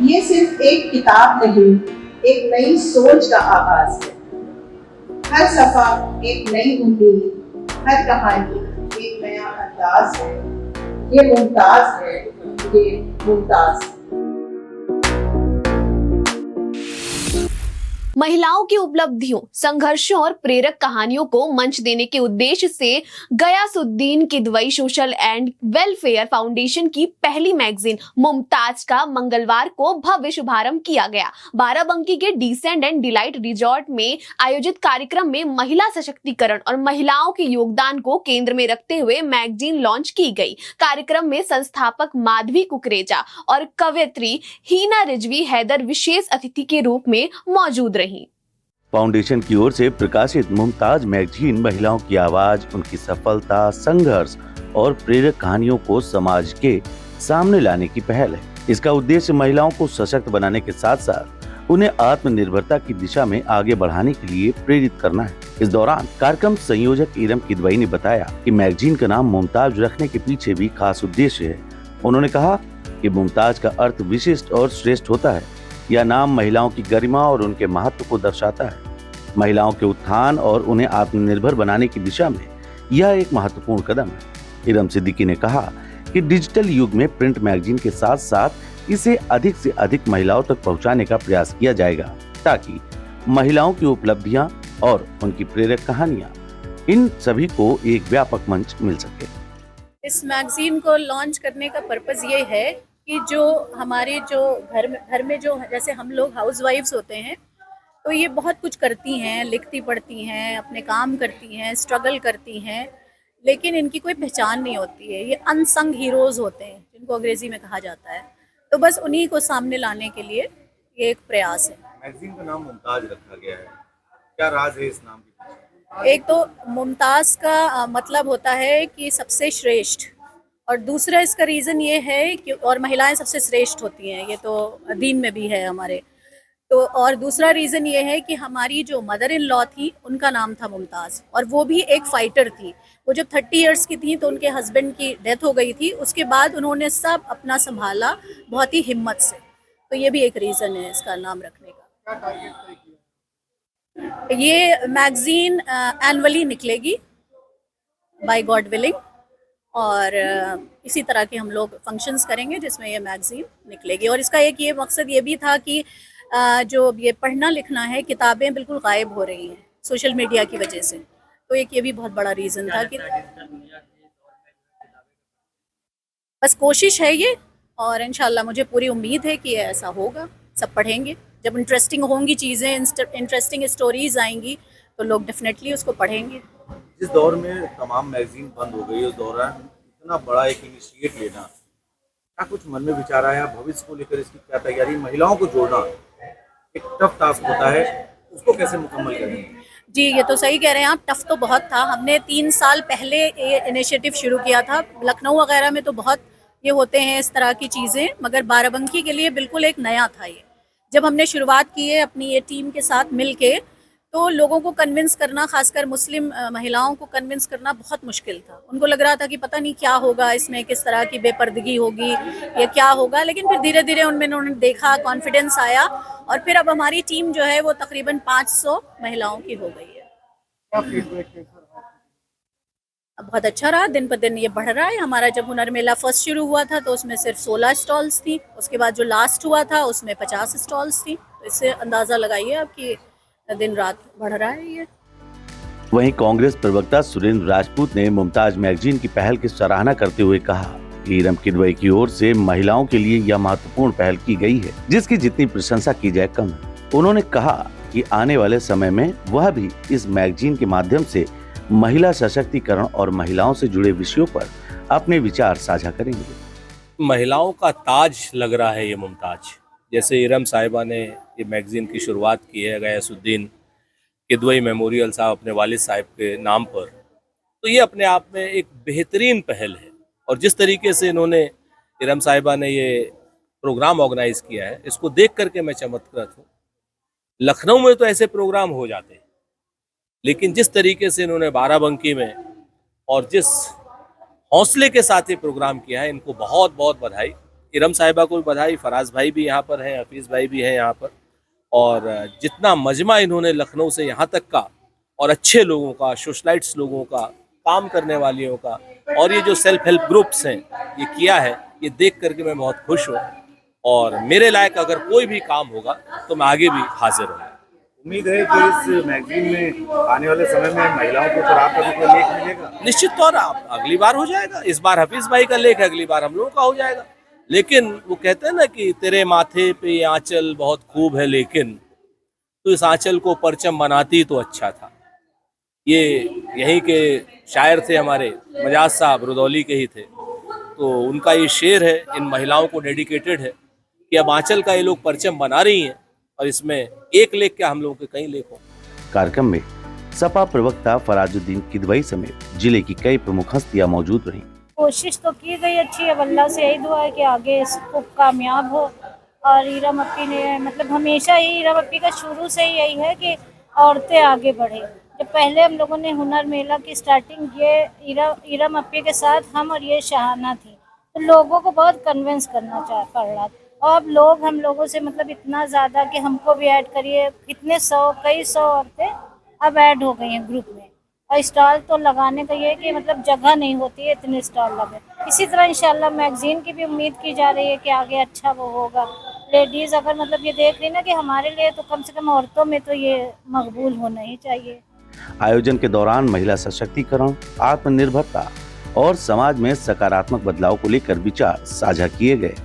ये सिर्फ एक किताब नहीं, एक नई सोच का आगाज है। हर सफा एक नई उम्मीद, हर कहानी एक नया अंदाज है। ये मुमताज है, ये मुमताज है। महिलाओं की उपलब्धियों, संघर्षों और प्रेरक कहानियों को मंच देने के उद्देश्य से Gayasuddin Kidwai social and welfare foundation की पहली मैगजीन मुमताज का मंगलवार को भव्य शुभारंभ किया गया। बाराबंकी के डिसेंट एंड डिलाइट रिजॉर्ट में आयोजित कार्यक्रम में महिला सशक्तिकरण और महिलाओं के योगदान को केंद्र में रखते हुए मैगजीन लॉन्च की गई। कार्यक्रम में संस्थापक माधवी कुकरेजा और कवयित्री हीना रिजवी हैदर विशेष अतिथि के रूप में मौजूद रही। फाउंडेशन की ओर से प्रकाशित मुमताज मैगजीन महिलाओं की आवाज, उनकी सफलता, संघर्ष और प्रेरक कहानियों को समाज के सामने लाने की पहल है। इसका उद्देश्य महिलाओं को सशक्त बनाने के साथ साथ उन्हें आत्मनिर्भरता की दिशा में आगे बढ़ाने के लिए प्रेरित करना है। इस दौरान कार्यक्रम संयोजक इरम किदवई ने बताया कि मैगजीन का नाम मुमताज रखने के पीछे भी खास उद्देश्य है। उन्होंने कहा कि मुमताज का अर्थ विशिष्ट और श्रेष्ठ होता है। यह नाम महिलाओं की गरिमा और उनके महत्व को दर्शाता है। महिलाओं के उत्थान और उन्हें आत्मनिर्भर बनाने की दिशा में यह एक महत्वपूर्ण कदम है। इरम सिद्दीकी ने कहा कि डिजिटल युग में प्रिंट मैगजीन के साथ साथ इसे अधिक से अधिक महिलाओं तक पहुंचाने का प्रयास किया जाएगा ताकि महिलाओं की उपलब्धियां और उनकी प्रेरक कहानियां इन सभी को एक व्यापक मंच मिल सके। इस मैगजीन को लॉन्च करने का पर्पस ये है कि जो हमारे जो घर में जो जैसे हम लोग हाउसवाइफ्स होते हैं तो ये बहुत कुछ करती हैं, लिखती पढ़ती हैं, अपने काम करती हैं, स्ट्रगल करती हैं, लेकिन इनकी कोई पहचान नहीं होती है। ये अनसंग हीरोज़ होते हैं जिनको अंग्रेज़ी में कहा जाता है। तो बस उन्हीं को सामने लाने के लिए ये एक प्रयास है। मैगजीन का नाम मुमताज रखा गया है, क्या राज है इस नाम के? एक तो मुमताज का मतलब होता है कि सबसे श्रेष्ठ, और दूसरा इसका रीज़न ये है कि और महिलाएं सबसे श्रेष्ठ होती हैं, ये तो दीन में भी है हमारे। तो और दूसरा रीज़न ये है कि हमारी जो मदर इन लॉ थी उनका नाम था मुमताज़, और वो भी एक फ़ाइटर थी। वो जब 30 इयर्स की थी तो उनके हस्बैंड की डेथ हो गई थी। उसके बाद उन्होंने सब अपना संभाला बहुत ही हिम्मत से। तो ये भी एक रीज़न है इसका नाम रखने का। ये मैगज़ीन एनुअली निकलेगी बाय गॉड विलिंग, और इसी तरह के हम लोग फंक्शंस करेंगे जिसमें ये मैगज़ीन निकलेगी। और इसका एक ये मकसद ये भी था कि जो ये पढ़ना लिखना है, किताबें बिल्कुल गायब हो रही हैं सोशल मीडिया की वजह से, तो एक ये भी बहुत बड़ा रीज़न था कि बस कोशिश है ये, और इंशाल्लाह मुझे पूरी उम्मीद है कि ऐसा होगा। सब पढ़ेंगे, जब इंटरेस्टिंग होंगी चीज़ें, इंटरेस्टिंग स्टोरीज आएंगी तो लोग डेफिनेटली उसको पढ़ेंगे। जिस दौर में तमाम मैगजीन बंद हो गई, उस दौरान इतना बड़ा एक इनिशिएट लेना, क्या कुछ मन में विचार आया? भविष्य को लेकर इसकी क्या तैयारी? महिलाओं को जोड़ना एक टफ टास्क होता है, उसको कैसे मुकम्मल करेंगे? जी, ये तो सही कह रहे हैं आप, टफ तो बहुत था। हमने 3 साल पहले ये इनिशिएटिव शुरू किया था। लखनऊ वगैरह में तो बहुत ये होते हैं इस तरह की चीज़ें, मगर बाराबंकी के लिए बिल्कुल एक नया था ये। जब हमने शुरुआत की है अपनी ये टीम के साथ मिल के, तो लोगों को कन्विंस करना, खासकर मुस्लिम महिलाओं को कन्विंस करना बहुत मुश्किल था। उनको लग रहा था कि पता नहीं क्या होगा इसमें, किस तरह की बेपर्दगी होगी, ये क्या होगा। लेकिन फिर धीरे धीरे उन्होंने देखा, कॉन्फिडेंस आया, और फिर अब हमारी टीम जो है वो तकरीबन 500 महिलाओं की हो गई है। बहुत अच्छा रहा, दिन पर दिन ये बढ़ रहा है। हमारा जब हुनर मेला फर्स्ट शुरू हुआ था तो उसमें सिर्फ 16 स्टॉल्स थी, उसके बाद जो लास्ट हुआ था उसमें 50 स्टॉल्स थी। तो इससे अंदाज़ा लगाइए आप कि दिन रात बढ़ रहा है ये। वहीं कांग्रेस प्रवक्ता सुरेंद्र राजपूत ने मुमताज मैगजीन की पहल की सराहना करते हुए कहा कि इरम किदवई की ओर से महिलाओं के लिए यह महत्वपूर्ण पहल की गई है जिसकी जितनी प्रशंसा की जाए कम है। उन्होंने कहा कि आने वाले समय में वह भी इस मैगजीन के माध्यम से महिला सशक्तिकरण और महिलाओं से जुड़े विषयों पर अपने विचार साझा करेंगे। महिलाओं का ताज लग रहा है ये मुमताज। जैसे इरम साहिबा ने ये मैगज़ीन की शुरुआत की है गयासुद्दीन किदवई मेमोरियल साहब अपने वालिद साहब के नाम पर, तो ये अपने आप में एक बेहतरीन पहल है। और जिस तरीके से इन्होंने, इरम साहिबा ने ये प्रोग्राम ऑर्गेनाइज किया है, इसको देख करके मैं चमत्कृत हूँ। लखनऊ में तो ऐसे प्रोग्राम हो जाते हैं, लेकिन जिस तरीके से इन्होंने बाराबंकी में और जिस हौसले के साथ ये प्रोग्राम किया है, इनको बहुत बहुत बधाई। इरम साहिबा को भी बधाई, फराज भाई भी यहाँ पर हैं, हफीज़ भाई भी हैं यहाँ पर, और जितना मजमा इन्होंने लखनऊ से यहाँ तक का और अच्छे लोगों का, सोशलाइट्स लोगों का, काम करने वालियों का, और ये जो सेल्फ हेल्प ग्रुप्स हैं ये किया है, ये देख करके मैं बहुत खुश हूँ। और मेरे लायक अगर कोई भी काम होगा तो मैं आगे भी हाजिर हूँ। उम्मीद है कि इस मैगजीन में आने वाले समय में महिलाओं के ऊपर आपका भी कोई लेख मिलेगा। निश्चित तौर आप अगली बार हो जाएगा, इस बार हफीज भाई का लेख है, अगली बार हम लोगों का हो जाएगा। लेकिन वो कहते हैं ना कि तेरे माथे पे ये आंचल बहुत खूब है, लेकिन तो इस आंचल को परचम बनाती तो अच्छा था। ये यहीं के शायर थे हमारे मजाज साहब, रुदौली के ही थे, तो उनका ये शेर है, इन महिलाओं को डेडिकेटेड है कि अब आंचल का ये लोग परचम बना रही हैं, और इसमें एक लेख क्या हम लोगों के कई लेख हों। कार्यक्रम में सपा प्रवक्ता फराजुद्दीन किदवई समेत जिले की कई प्रमुख हस्तियां मौजूद रहीं। कोशिश तो की गई अच्छी है, अल्लाह से यही दुआ है कि आगे इसको कामयाब हो। और इरम अपी ने मतलब हमेशा ही इरम अपी का शुरू से ही यही है कि औरतें आगे बढ़े। जब पहले हम लोगों ने हुनर मेला की स्टार्टिंग ये इरम अपी के साथ हम और ये शाहाना थी, तो लोगों को बहुत कन्विंस करना पड़ रहा था। और अब लोग हम लोगों से मतलब इतना ज़्यादा कि हमको भी ऐड करिए, कई सौ औरतें अब ऐड हो गई हैं ग्रुप में। और स्टॉल तो लगाने का ये है कि मतलब जगह नहीं होती है, इतने स्टॉल लगे। इसी तरह इंशाल्लाह मैगजीन की भी उम्मीद की जा रही है कि आगे अच्छा वो होगा। लेडीज़ अगर मतलब ये देख रही ना कि हमारे लिए तो कम से कम औरतों में तो ये मकबूल होना ही चाहिए। आयोजन के दौरान महिला सशक्तिकरण, आत्मनिर्भरता और समाज में सकारात्मक बदलाव को लेकर विचार साझा किए गए।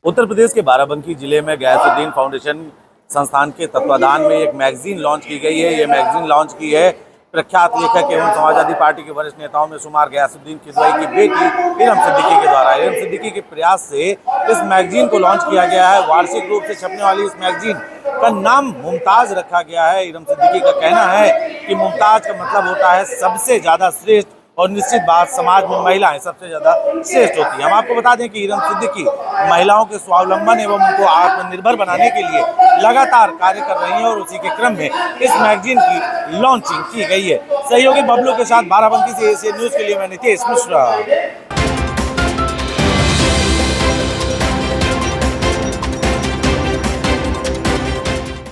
उत्तर प्रदेश के बाराबंकी जिले में गयासुद्दीन फाउंडेशन संस्थान के तत्वाधान में एक मैगजीन लॉन्च की गई है। ये मैगजीन लॉन्च की है प्रख्यात लेखक एवं समाजवादी पार्टी के वरिष्ठ नेताओं में शुमार गयासुद्दीन किदवई की बेटी इरम सिद्दीकी के द्वारा। इरम सिद्दीकी के प्रयास से इस मैगजीन को लॉन्च किया गया है। वार्षिक रूप से छपने वाली इस मैगजीन का नाम मुमताज रखा गया है। इरम सिद्दीकी का कहना है कि मुमताज का मतलब होता है सबसे ज्यादा श्रेष्ठ, और निश्चित बात समाज में महिलाएं सबसे ज्यादा श्रेष्ठ होती हैं। हम आपको बता दें कि इरम सिद्दीकी महिलाओं के स्वावलंबन एवं उनको आत्मनिर्भर बनाने के लिए लगातार कार्य कर रही हैं, और उसी के क्रम में इस मैगजीन की लॉन्चिंग की गई है। सहयोगी बबलू के साथ बाराबंकी से एशियन न्यूज के लिए मैं नितेश मिश्रा।